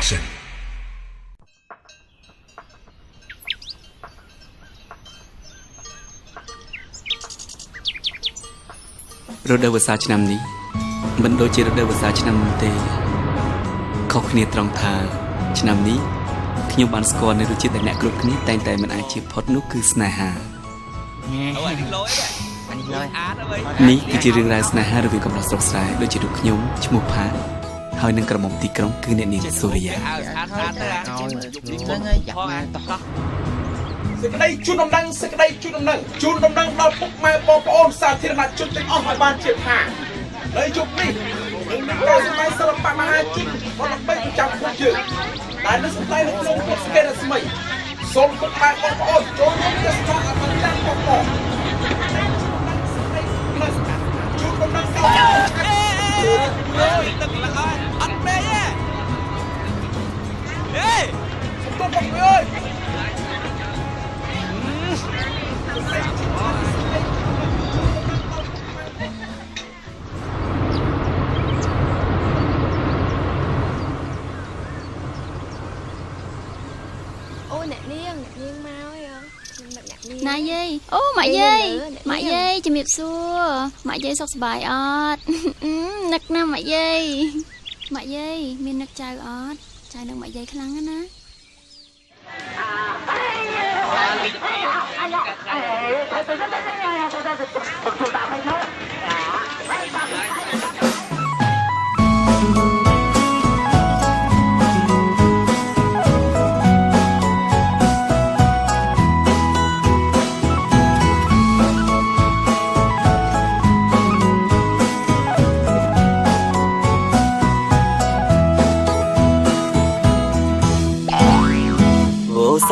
Action រដូវវស្សាឆ្នាំនេះមិនដូចជារដូវវស្សាឆ្នាំមុនទេខុសគ្នាត្រង់ថាឆ្នាំនេះខ្ញុំបានស្គាល់នៅរសជាតិដែលអ្នកគ្រប់គ្នាតែងតែមិនអាចជៀសផុតនោះគឺស្នេហានេះគឺជារឿងរ៉ាវស្នេហារវាងកំឡុងស្រុកស្រែដូចជារូបខ្ញុំឈ្មោះផាហើយនឹងក្រមុំទីក្រុងគឺអ្នកនាងសូរិយាសេចក្តីជូនដំណឹងជូនដំណឹងដល់ពុកម៉ែបងប្អូនសាធារណជនទាំងអស់ឲ្យបានជឿថានៅយុគនេះនឹងមានការសម្ដែងសិល្បៈមហាជនមកល្បីប្រចាំខ្លួនយើងដែលនឹងសម្ដែងនៅក្នុងពុកស្កេតស្មីសូមពុកម៉ែបងប្អូនចូលរួមទស្សនាអបអរសាទរបងប្អូនជូនដំណឹងអើយទឹកល្អអត់ពេកទេហេសុំទៅបងអើយអូអ្នកនាងមកហើយអ្នកនាងណាយាយអូម៉ាក់យាយជំរាបសួរម៉ាក់យាយសុខសប្បាយអត់នឹកណាស់ម៉ាក់យាយមាននឹកចៅអត់ចៅនឹកម៉ាក់យាយខ្លាំងណាស់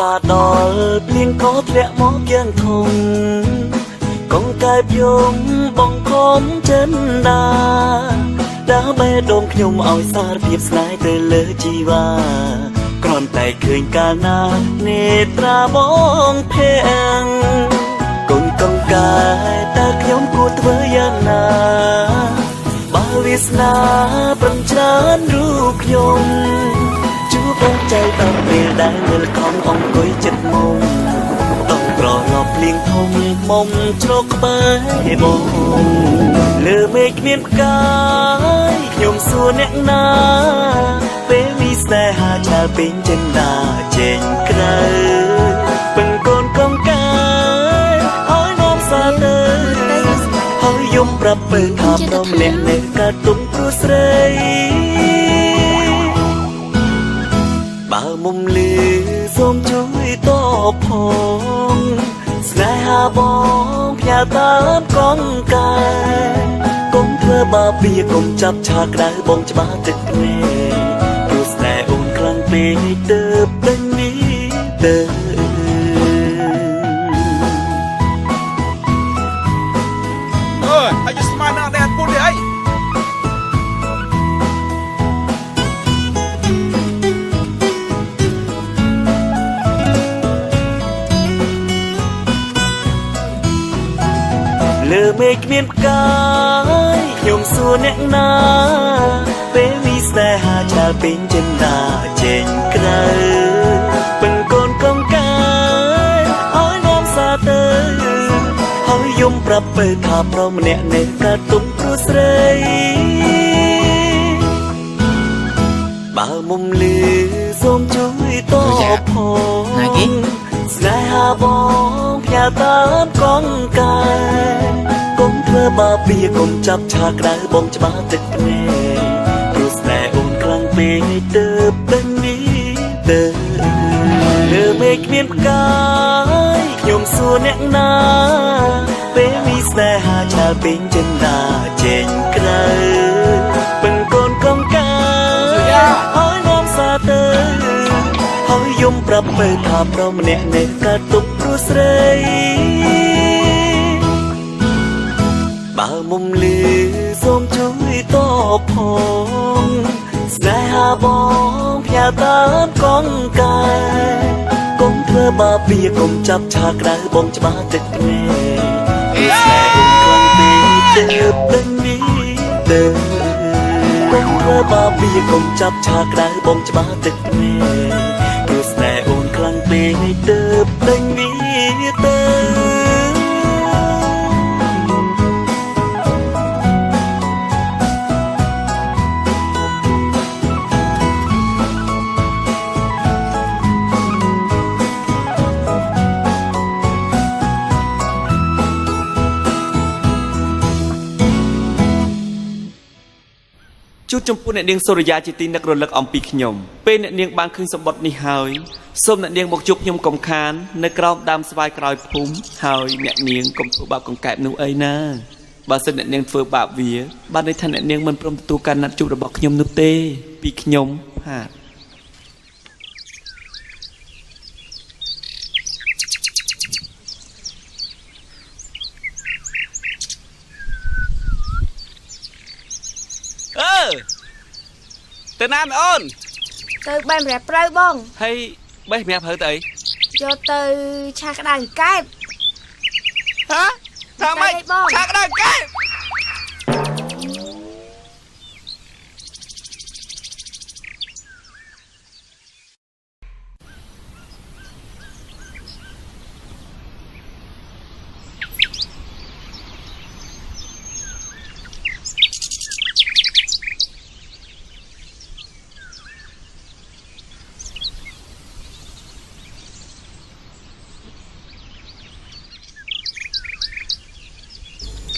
សាដល់ភ្លៀងក៏ធ្លាក់មកយ៉ាងធំកងកែបយំបងខំចិនដាដើរបេះដូងខ្ញុំឲ្យសារភាពស្នេហ៍ទៅលើជីវ៉ាគ្រាន់តែឃើញកាលណានេត្រាបងភ័ងកូនកងកែតើខ្ញុំគួរធ្វើយ៉ាងណាបើវាសនាប្រំច្រើនរូបខ្ញុំបងใจតើពេលដែលមើលខំអង្គុយចិត្តមុំต้องក្រឡប់ភ្លៀងធំមុំជ្រកក្បែរបងលើមេឃគ្មានផ្កាយខ្ញុំសួរអ្នកណាពេលមានស្នេហាឆាលពេញចិនដាចេញក្រៅពឹងកូនកងកាយឲ្យនាំសាទៅហើយយំប្រាប់ពើថាព្រមអ្នកនៅកើតទុំគ្រូស្រីបើមុំលឺសូមជួយតបផងស្នេហាបងផ្ញើតាមកងកាយកុំធ្វើបាបវាកុំចាប់ឆាក្តៅបងច្បាស់ទឹកភ្នែកព្រោះស្នេហ៍អូនខ្លាំងពេកទើបដឹងនេះទៅហើយស្មានណាស់តែអត់ពុនទេអីលើមេឃគ្មានផ្កាយខ្ញុំសួរអ្នកណាពេលមានស្នេហាឆាលពេញចិនដាចេញក្រៅពឹងកូនកងកាយឲ្យនាំសាទៅហើយយំប្រាប់ពើថាព្រមម្នាក់នៅកើតទុំគ្រូស្រីបើមុំលឺសូមជួយតបផងស្នេហាបងផ្ញើតាមកងកាយកុំធ្វើបាបវាកុំចាប់ឆាក្តៅបងច្បាស់ទឹកភ្នែកព្រោះស្នេហ៍អូនខ្លាំងពេកទើបដឹងនេះទៅលើមេឃគ្មានផ្កាយខ្ញុំសួរអ្នកណាពេលមានស្នេហាឆាលពេញចិនដាចេញក្រៅពឹងកូនកងកាយឲ្យនាំសាទៅហើយយំប្រាប់ពើថាព្រមម្នាក់នៅកើតទុំគ្រូស្រីបើមុំលឺសូមជួយតបផងស្នេហាបងផ្ញើតាមកងកាយកុំធ្វើបាបវាកុំចាប់ឆាក្តៅបងច្បាស់ទឹកភ្នែកស្នេហ៍អូនខ្លាំងពេកទើបដឹងនេះទៅកុំ ធ្វើបាបវាកុំចាប់ឆាក្រៅបងច្បាស់ទឹកភ្នែកព្រោះស្នេហ៍អូនខ្លាំងពេកទើបដេញវាទៅ ជួបចំពោះអ្នកនាងសូរិយាជាទីនឹករលឹកអំពីខ្ញុំពេលអ្នកនាងបានឃើញសម្បត្តិនេះហើយសូមអ្នកនាងមកជួបខ្ញុំកុំខាននៅក្រោមដើមស្វាយក្រោយភូមិហើយអ្នកនាងកុំធ្វើបាបកង្កែបនោះអីណាបើសិនអ្នកនាងធ្វើបាបវាបានន័យថាអ្នកនាងមិនព្រមទទួលការណាត់ជួបរបស់ខ្ញុំនោះទេពីខ្ញុំផាតទៅណាមអូនទៅបែបរ៉ាប់ព្រៅបង ហើយបេះម្រាប់ព្រៅទៅអី យកទៅឆាក្តៅកែប ហ៎ថាម៉េចឆាក្តៅកែប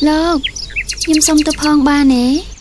លោកខ្ញុំសុំទៅផងបានទេ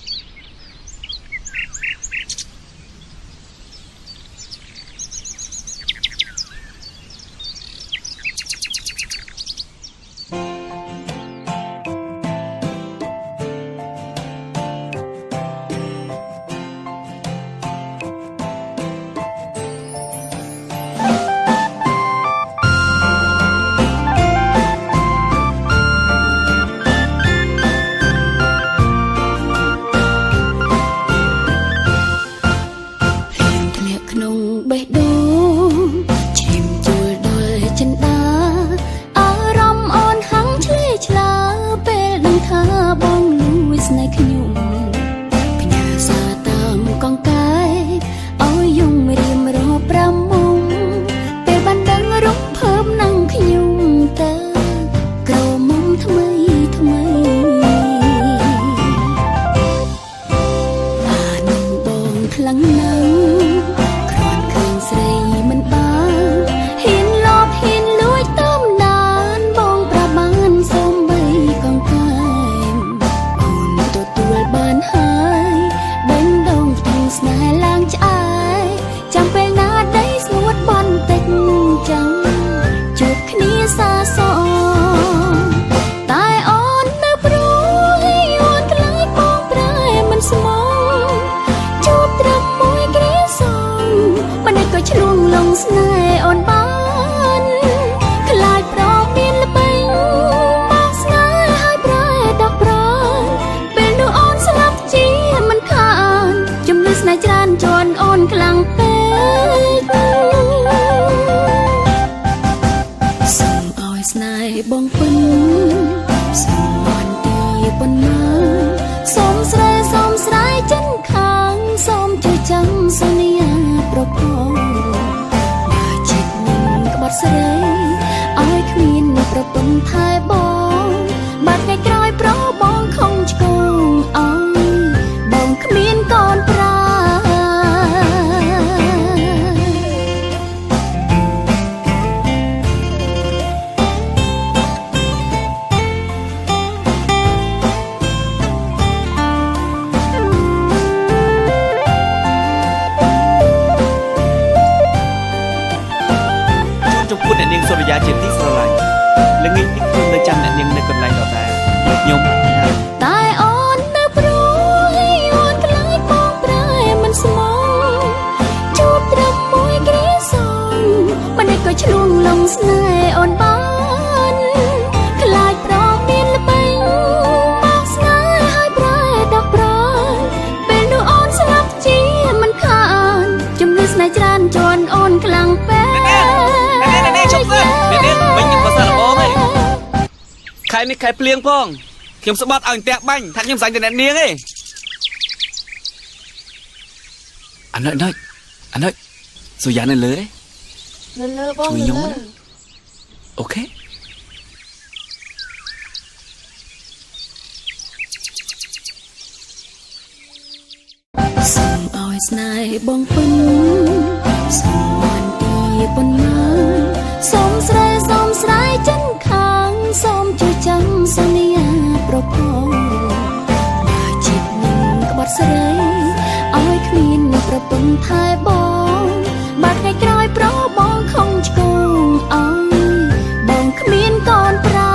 នេះខែភ្លៀងផងខ្ញុំស្បត់ឲ្យផ្ទះបាញ់ថាខ្ញុំសាញ់តែអ្នកនាងឯង anh ơi rồi dán lên lưới đấy lơ bông chui nhúng lơ đó ok សូមឲ្យស្នេហ៍បងពិនសូមបានទីប៉ុន្មានសូមស្រែចិនខាងសូមជួយចាំសន្យាប្រពន្ធបើចិត្តនឹងក្បត់ស្រីឲ្យគ្មានប្រពន្ធថែបងបាត់ថ្ងៃក្រោយប្របងខំឆ្កងឲ្យបងគ្មានកូនប្រា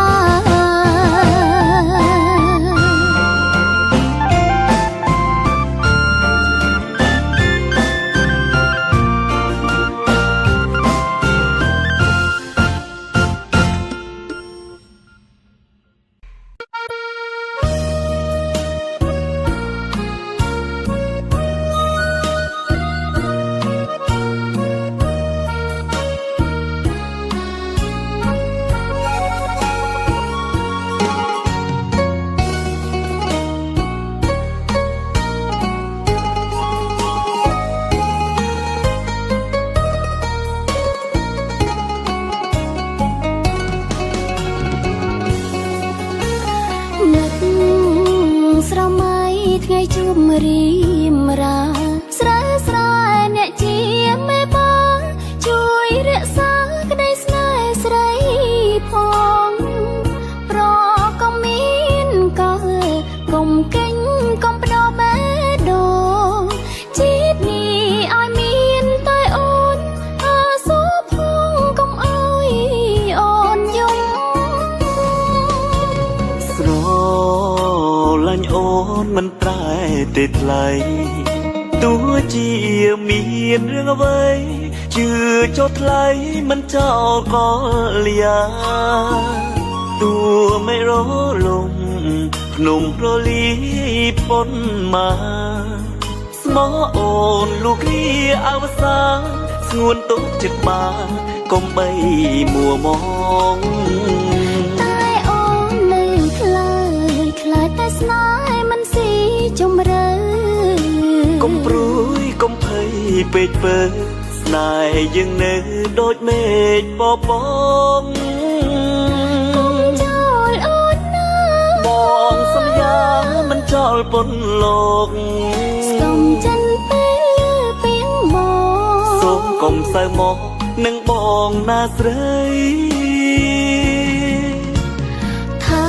ថ្ងៃជួបរៀមរាស្រែអ្នកជាមេបាជួយរក្សាក្តីស្នេហ៍ស្រីផងប្រកុំមានកោកុំកេញកុំបដោបេះដូងជាតិនេះឲ្យមានតែអូនអាសូរផងកុំឲ្យអូនយំស្រឡាញ់អូនមិនប្រែទេថ្លៃទោះជាមានរឿងអ្វីជឿចោលថ្លៃមិនចោលកលយាទោះไม่រលំភ្នំរលីប៉ុនមកស្មោះអូនលូកគ្នាអវសាស្ងួនទុកចិត្តបាកុំបីមួមងតែអូននៅខ្លាចតែស្នេហ៍មិនស៊ីជំរឿកុំព្រួយកុំភ័យពេកពើស្នេហ៍យើងនៅដូចមេឃបបងកុំចោលអូនណាបងសន្យាមិនចោលពន្លកស្គមចិនពេលពីងមកសូមកុំសើមកនឹងបងណាស្រីថា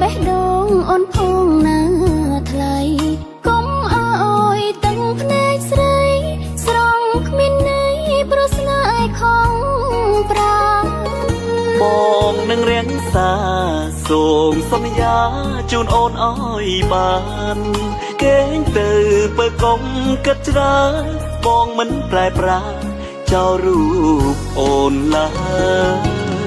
បេះដូងអូនផងណាថ្លៃកុំអើយទាំងភ្នែកស្រីស្រង់គ្មានន័យព្រោះស្នេហ៍ខំប្រាបងនឹងរៀងសាសូមសន្យាជូនអូនអើយបានកេងទៅបើកុំគិតច្រើនបងមិនប្រែប្រាចោលរូបអូនឡើយ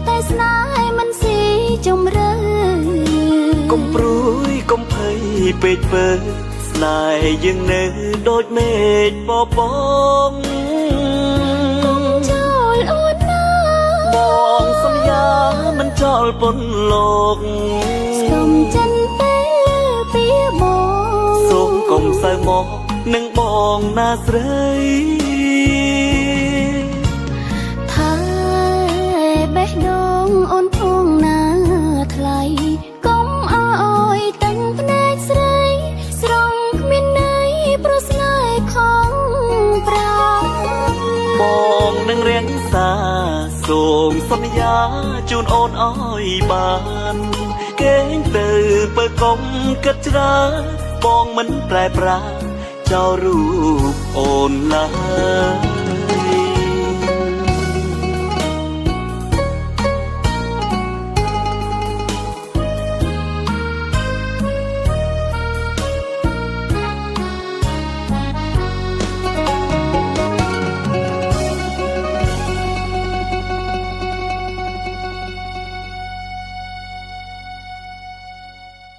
តែស្នេហ៍មិនស៊ីជំរឿកុំព្រួយកុំភ័យពេកពើស្នេហ៍យើងនៅដូចមេឃបបងកុំចោលអូនណាបងសន្យាមិនចោលពន្លកស្គមចិនពេលពីបងសូមកុំសើមកនឹងបងណាស្រីបេះដូងអូនផងណាថ្លៃកុំអើយទាំងភ្នែកស្រីស្រង់គ្មានន័យព្រោះស្នេហ៍ខំប្រាបងនឹងរៀងសាសូមសន្យាជូនអូនអើយបានកេងទៅបើកុំគិតច្រើនបងមិនប្រែប្រាចោលរូបអូនឡើយ